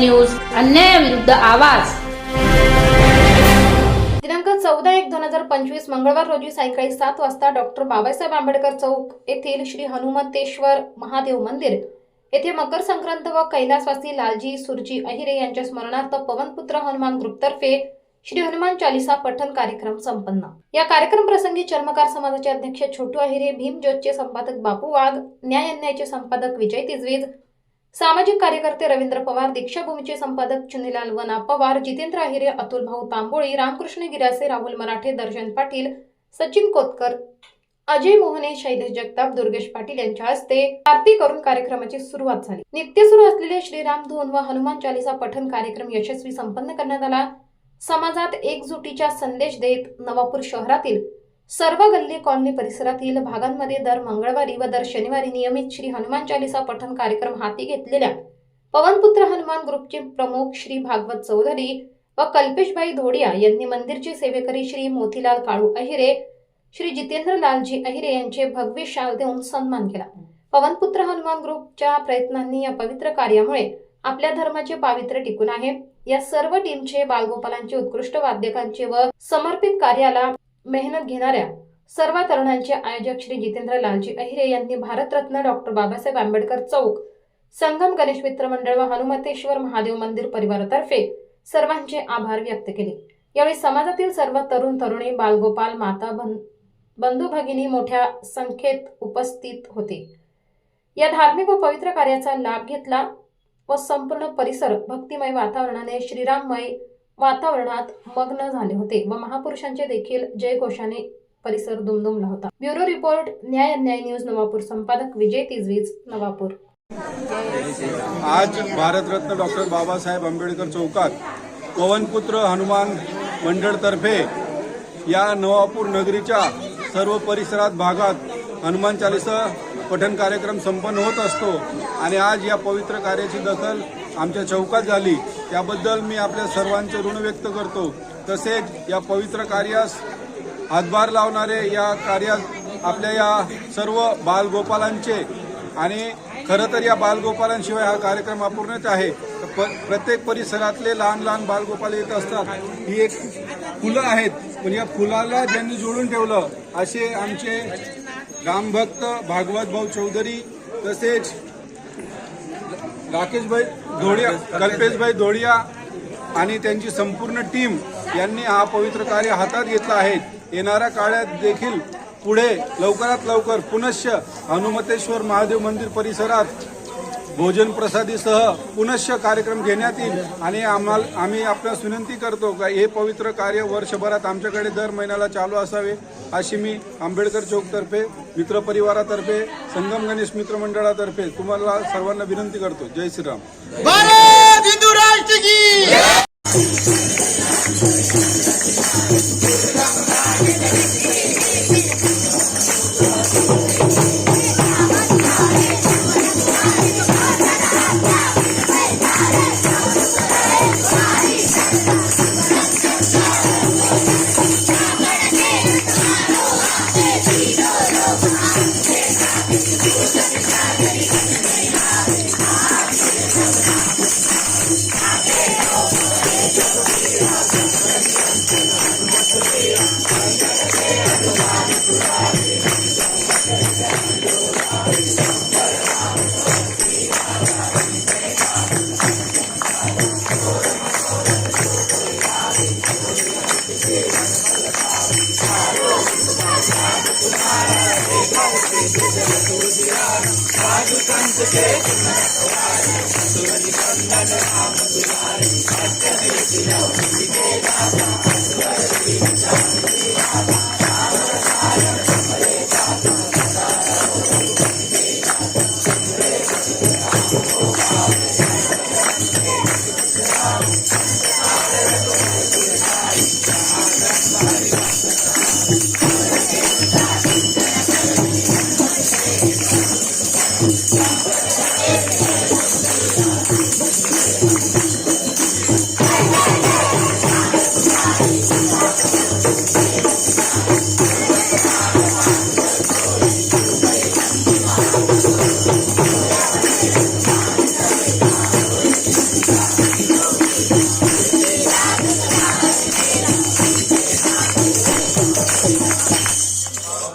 News, अन्यायाविरुद्ध आवाज। दिनांक 14/1/2025 मंगळवार रोजी सायंकाळी 7 वाजता डॉक्टर बाबासाहेब आंबेडकर चौक येथील श्री हनुमंतेश्वर महादेव मंदिर येथे मकर संक्रांत व कैलासवासी लालजी सुरजी अहिरे यांच्या स्मरणार्थ पवनपुत्र हनुमान ग्रुपतर्फे श्री हनुमान चालीसा पठण कार्यक्रम संपन्न। या कार्यक्रम प्रसंगी चर्मकार समाजाचे अध्यक्ष छोटू अहिरे, भीम ज्योतचे संपादक बापू वाघ, न्याय अन्यायचे संपादक विजय तिजवीज, सामाजिक कार्यकर्ते रवींद्र पवार, दीक्षाभूमीचे संपादक चुनीलाल वना पवार, जितेंद्र अहिरे, अतुल भाऊ तांबोळी, रामकृष्ण गिरासे, राहुल मराठे, दर्शन पाटील, सचिन कोतकर, अजय मोहने, शैलेश जगताप, दुर्गेश पाटील यांच्या हस्ते आरती करून कार्यक्रमाची सुरुवात झाली। नित्य सुरू असलेले श्रीराम धून व हनुमान चालीसा पठण कार्यक्रम यशस्वी संपन्न करण्यात आला। समाजात एकजुटीचा संदेश देत नवापूर शहरातील सर्व गल्ली कॉलनी परिसरातील भागांमध्ये दर मंगळवारी व दर शनिवारी नियमित श्री हनुमान चालीसा पठण कार्यक्रम हाती घेतलेल्या पवनपुत्र हनुमान ग्रुपचे प्रमुख श्री भागवत चौधरी व कल्पेशभाई धोडिया यांनी मंदिरचे सेवेकरी श्री मोतीलाल काळू अहिरे, श्री जितेंद्र लालजी अहिरे यांचे भव्य शाल देऊन सन्मान केला। पवनपुत्र हनुमान ग्रुपच्या प्रयत्नांनी या पवित्र कार्यामुळे आपल्या धर्माचे पावित्र्य टिकून आहे। या सर्व टीमचे, बालगोपालांचे, उत्कृष्ट वाद्यकांचे व समर्पित कार्याला मेहनत घेणाऱ्या सर्व तरुणांचे आयोजक श्री जितेंद्र लालजी अहिरे यांनी भारतरत्न डॉक्टर बाबासाहेब आंबेडकर चौक, संगम गणेश मित्र मंडळ व हनुमंतेश्वर महादेव मंदिर परिवारातर्फे सर्वांचे आभार व्यक्त केले। यावेळी समाजातील सर्व तरुण तरुणी, बालगोपाल, माता, बंधू भगिनी मोठ्या संख्येत उपस्थित होते। या धार्मिक व पवित्र कार्याचा लाभ घेतला व संपूर्ण परिसर भक्तिमय वातावरणाने, श्रीराममय वातावरणात मग्न झाले होते व महापुरुषांचे देखील जयघोषाने परिसर दुमदुमला होता। ब्युरो रिपोर्ट, न्याय अन्याय न्यूज, नवापूर। संपादक विजय तिजवीज, नवापूर। आज भारतरत्न डॉक्टर बाबासाहेब आंबेडकर चौकात पवनपुत्र हनुमान मंडळतर्फे या नवापूर नगरीच्या सर्व परिसरात भागात हनुमान चालीसा पठण कार्यक्रम संपन्न होत असतो आणि आज या पवित्र कार्याची दखल आमच्या चौकात झाली, त्याबद्दल मी आपल्या सर्वांचे ऋण व्यक्त करतो। तसेच या पवित्र कार्यास हातभार लावणारे, या कार्यात आपल्या या सर्व बालगोपालांचे, आणि खरं तर या बालगोपालांशिवाय हा कार्यक्रम अपूर्णच आहे। प्रत्येक परिसरातले लहान लहान बालगोपाल येत असतात। ही एक फुलं आहेत, पण या फुलाला ज्यांनी जोडून ठेवलं असे आमचे रामभक्त भागवत भाऊ चौधरी, तसेच राकेशभाई धोडिया, कल्पेशभाई धोडिया आणि त्यांची संपूर्ण टीम यांनी हा पवित्र कार्य हातात घेतला आहे। येणाऱ्या काळात देखील पुढे लवकरात लवकर पुनश्च हनुमंतेश्वर महादेव मंदिर परिसरात भोजन प्रसादीसह पुनश्च कार्यक्रम घेण्यात येईल आणि आम्ही आपल्यास विनंती करतो का हे पवित्र कार्य वर्षभरात आमच्याकडे दर महिन्याला चालू असावे, अशी मी आंबेडकर चौकतर्फे, मित्र परिवारातर्फे, संगम गणेश मित्र मंडळातर्फे तुम्हाला सर्वांना विनंती करतो। जय श्रीराम। भारत हिंदू राष्ट्र की के